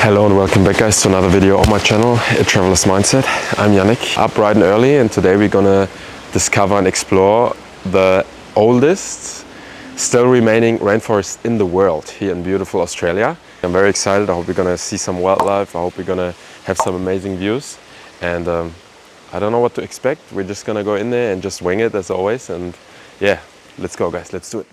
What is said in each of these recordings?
Hello and welcome back guys to another video on my channel, A Traveler's Mindset. I'm Yannick, up bright and early, and today we're gonna discover and explore the oldest still remaining rainforest in the world here in beautiful Australia. I'm very excited. I hope we're gonna see some wildlife. I hope we're gonna have some amazing views, and I don't know what to expect. We're just gonna go in there and just wing it as always, and yeah, let's go guys, let's do it.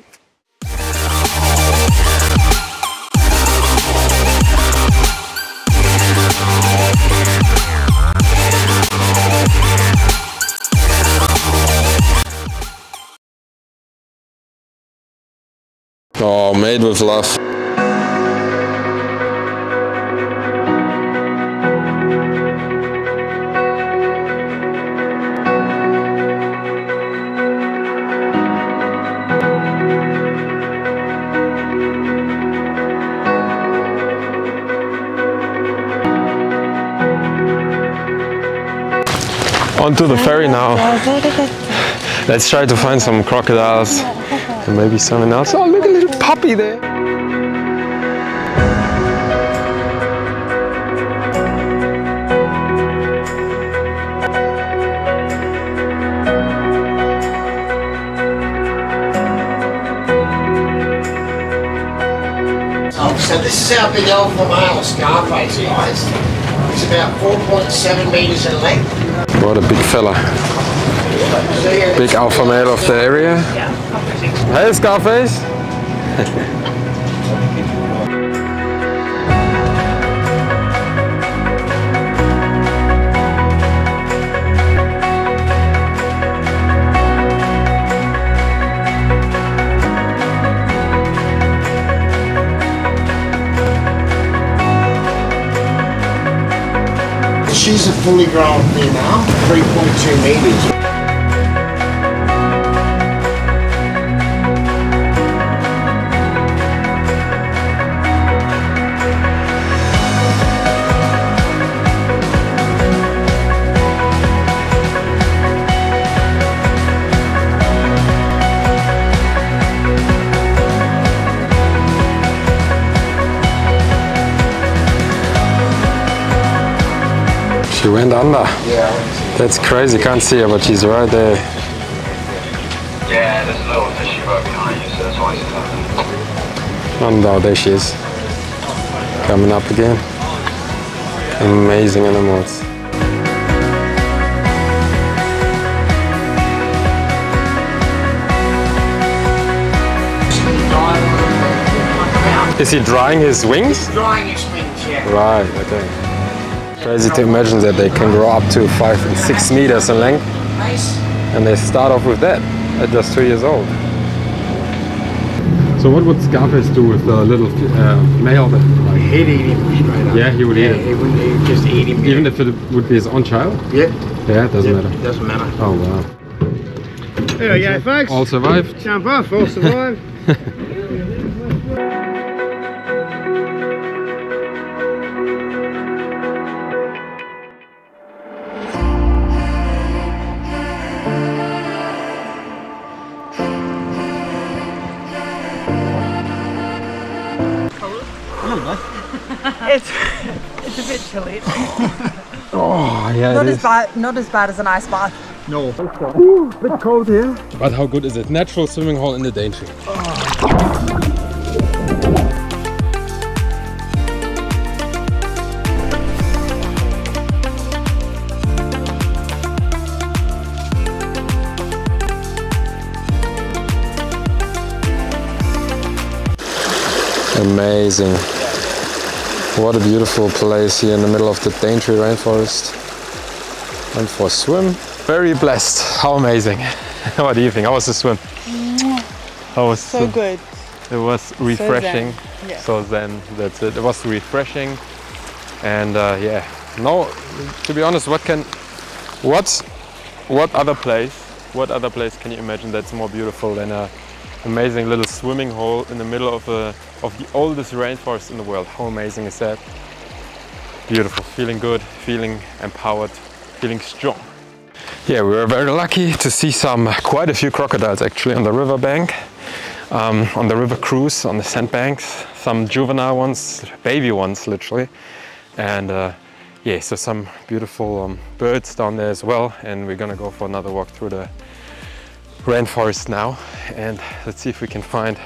Oh, made with love. Onto the ferry now. Let's try to find some crocodiles and maybe someone else. Oh, look, a little puppy there. So this is our big alpha male Scarface, guys. It's about 4.7 meters in length. What a big fella. Big alpha male of the area. Hey Scarface! She's a fully grown female, 3.2 meters. She went under. Yeah. That's crazy, can't see her, but she's right there. Yeah, there's a little fishy boat behind you, so that's why she's up. Oh, there she is. Coming up again. Amazing animals. Is he drying his wings? He's drying his wings, yeah. Right, okay. Crazy to imagine that they can grow up to 5 and 6 meters in length, and they start off with that at just 2 years old. So what would Scarface do with the little male? He'd eat him straight up. Yeah, he would eat him. He would just eat him. Even if it would be his own child? Yep. Yeah, it doesn't matter. It doesn't matter. Oh wow. There we go, folks. All survived? Jump off, all survived. It's a bit chilly. Oh yeah, Not as bad as an ice bath. No. Ooh, a bit cold here. But how good is it? Natural swimming hole in the Daintree. Amazing. What a beautiful place here in the middle of the Daintree Rainforest. And for a swim, very blessed. How amazing. What do you think? How was the swim? How was So good. It was refreshing. So zen. So then that's it. It was refreshing. And yeah, no, to be honest, what other place can you imagine that's more beautiful than a amazing little swimming hole in the middle of the oldest rainforest in the world? How amazing is that? Beautiful, feeling good, feeling empowered, feeling strong. Yeah, we were very lucky to see quite a few crocodiles actually on the riverbank, on the river cruise, on the sandbanks. some juvenile ones, baby ones literally, and yeah, so some beautiful birds down there as well. And we're gonna go for another walk through the rainforest now, and let's see if we can find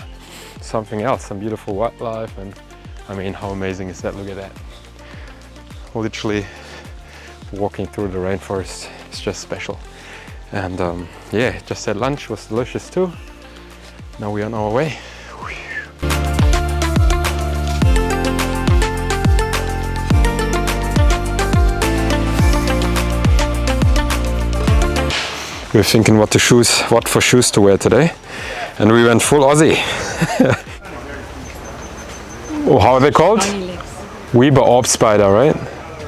something else, some beautiful wildlife. And I mean, how amazing is that? Look at that. Literally walking through the rainforest is just special. And yeah, just had lunch, was delicious too. Now we're on our way. We were thinking what for shoes to wear today, and we went full Aussie. Oh, how are they called? Weber orb spider, right?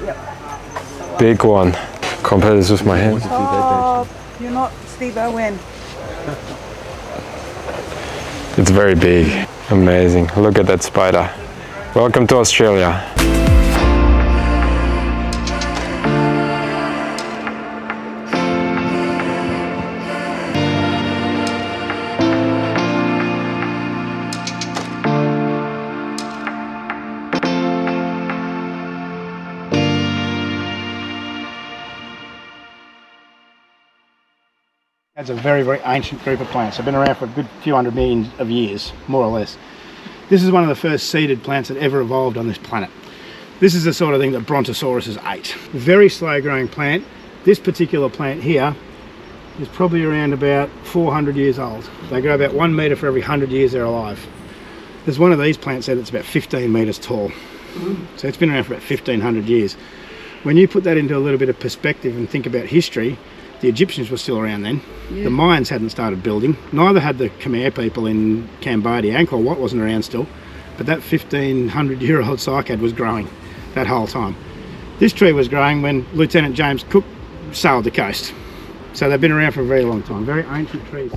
Yep. Big one. Compare this with my hand. Oh, you're not Steve Owen. It's very big. Amazing. Look at that spider. Welcome to Australia. It's a very, very ancient group of plants. They've been around for a good few hundred million of years, more or less. This is one of the first seeded plants that ever evolved on this planet. This is the sort of thing that brontosauruses ate. Very slow growing plant. This particular plant here is probably around about 400 years old. They grow about 1 metre for every 100 years they're alive. There's one of these plants there that's about 15 metres tall. So it's been around for about 1500 years. When you put that into a little bit of perspective and think about history, the Egyptians were still around then. Yeah. The Mayans hadn't started building. Neither had the Khmer people in Cambodia. Angkor Wat wasn't around still. But that 1500-year-old cycad was growing that whole time. This tree was growing when Lieutenant James Cook sailed the coast. So they've been around for a very long time. Very ancient trees.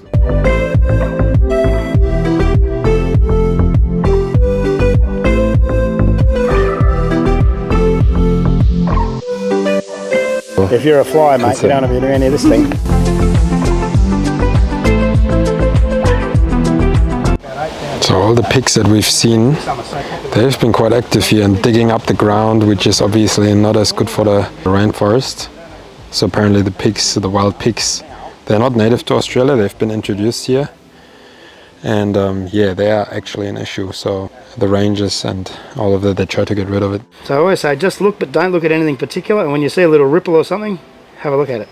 If you're a fly, mate, you don't want to be doing any of this thing. So all the pigs that we've seen, they've been quite active here and digging up the ground, which is obviously not as good for the rainforest. So apparently the pigs, the wild pigs, they're not native to Australia, they've been introduced here. And yeah, they are actually an issue. So the rangers and all of that, they try to get rid of it. So I always say, just look, but don't look at anything particular. And when you see a little ripple or something, have a look at it.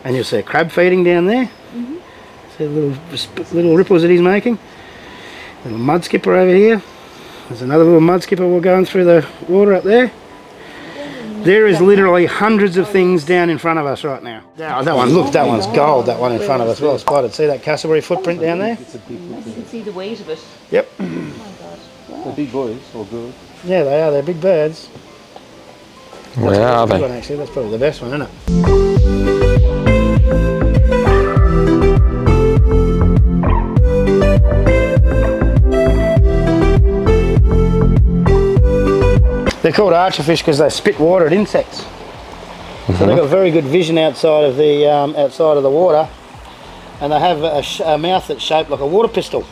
And you'll see a crab feeding down there. See the little ripples that he's making. A little mud skipper over here. There's another little mud skipper going through the water up there. There is literally hundreds of things down in front of us right now. Oh, that one, look, that one's gold, that one in front of us. Well spotted. See that cassowary footprint down there? You can see the weight of it. Yep. Oh my God. Wow. They're big boys, or girls? Yeah, they are. They're big birds. Where are they? One, actually. That's probably the best one, isn't it? They're called archerfish because they spit water at insects. So they've got very good vision outside of the water, and they have a mouth that's shaped like a water pistol.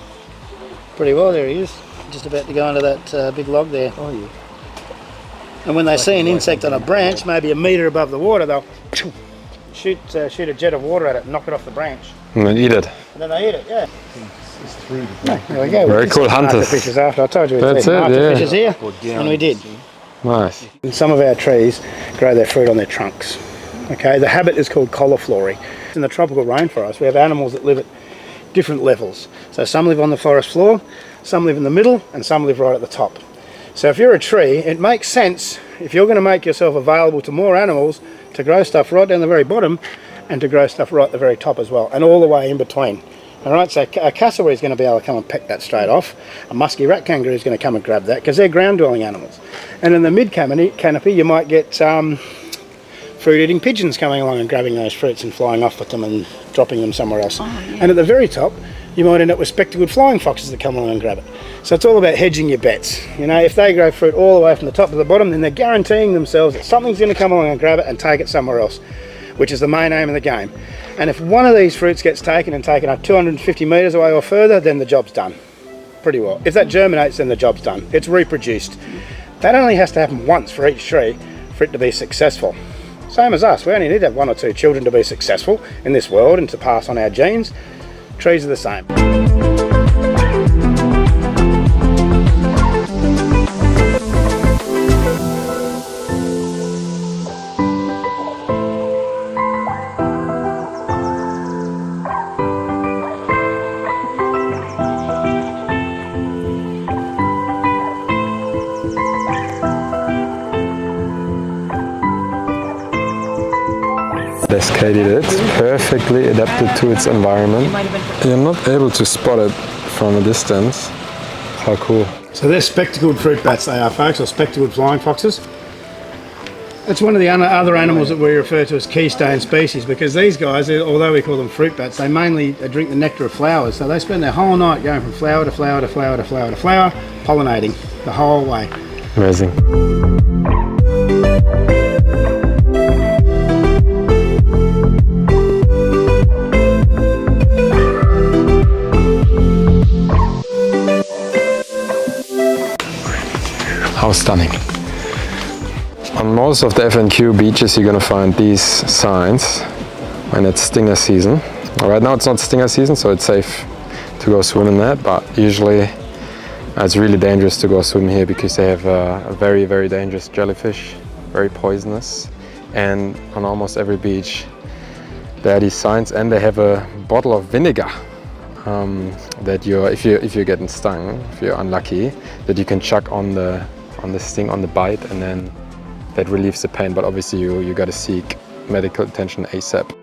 Pretty well, there he is, just about to go under that big log there. Oh yeah. And when they see an insect on a branch, maybe a metre above the water, they'll shoot a jet of water at it and knock it off the branch. And then eat it. And then they eat it, yeah. It's through the There we go. Very cool hunters. Fishes after. I told you we'd That's see it, yeah. fishes here, and we did. Nice. And some of our trees grow their fruit on their trunks. Okay, the habit is called cauliflory. In the tropical rainforest, we have animals that live at different levels. So some live on the forest floor, some live in the middle, and some live right at the top. So if you're a tree, it makes sense, if you're going to make yourself available to more animals, to grow stuff right down the very bottom, and to grow stuff right at the very top as well, and all the way in between. Alright, so a cassowary is going to be able to come and peck that straight off. A musky rat kangaroo is going to come and grab that, because they're ground-dwelling animals. And in the mid-canopy, you might get fruit-eating pigeons coming along and grabbing those fruits and flying off with them and dropping them somewhere else. Oh, yeah. And at the very top, you might end up with spectacled flying foxes that come along and grab it. So it's all about hedging your bets. You know, if they grow fruit all the way from the top to the bottom, then they're guaranteeing themselves that something's going to come along and grab it and take it somewhere else, which is the main aim of the game. And if one of these fruits gets taken and taken up 250 metres away or further, then the job's done. pretty well. If that germinates, then the job's done. It's reproduced. That only has to happen once for each tree for it to be successful. Same as us, we only need to have 1 or 2 children to be successful in this world and to pass on our genes. Trees are the same. Katie did, perfectly adapted to its environment. You're not able to spot it from a distance. How cool. So they're spectacled fruit bats they are, folks, or spectacled flying foxes. It's one of the other animals that we refer to as keystone species, because these guys, although we call them fruit bats, they mainly drink the nectar of flowers. So they spend their whole night going from flower to flower to flower to flower to flower, pollinating the whole way. Amazing. How stunning. On most of the FNQ beaches you're gonna find these signs when it's stinger season. Right now it's not stinger season, so it's safe to go swim in that, but usually it's really dangerous to go swim here because they have a very, very dangerous jellyfish, very poisonous. And on almost every beach there are these signs, and they have a bottle of vinegar that if you're getting stung, if you're unlucky, that you can chuck on the sting, on the bite, and then that relieves the pain. But obviously you got to seek medical attention ASAP.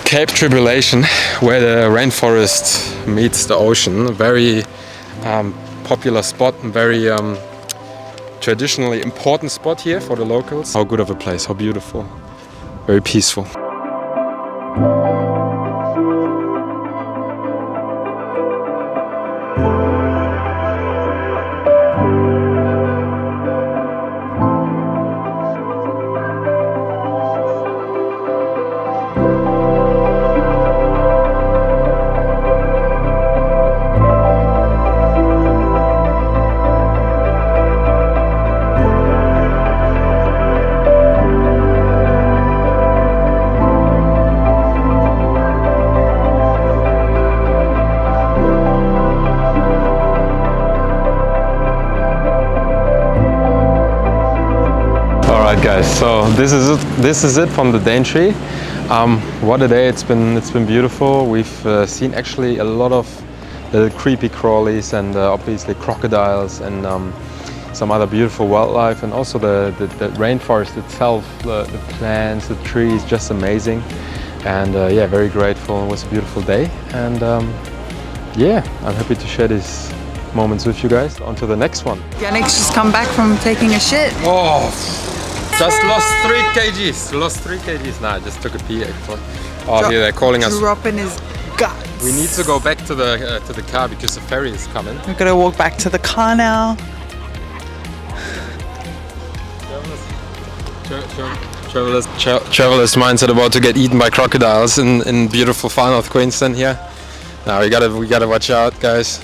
Cape Tribulation, where the rainforest meets the ocean. A very popular spot, and very traditionally important spot here for the locals. How good of a place, how beautiful, very peaceful. Guys, so this is it from the Daintree. What a day! It's been beautiful. We've seen actually a lot of little creepy crawlies and obviously crocodiles and some other beautiful wildlife, and also the rainforest itself, the plants, the trees, just amazing. And yeah, very grateful. It was a beautiful day, and yeah, I'm happy to share these moments with you guys. On to the next one. Yannick's just come back from taking a shit. Oh. Just lost 3 kgs. Lost 3 kgs. Nah, I just took a pee actually. Oh, here they're calling us. Drop in his guts. We need to go back to the car because the ferry is coming. We're gonna walk back to the car now. Travelers mindset about to get eaten by crocodiles in beautiful Far North Queensland here. Now we gotta watch out, guys.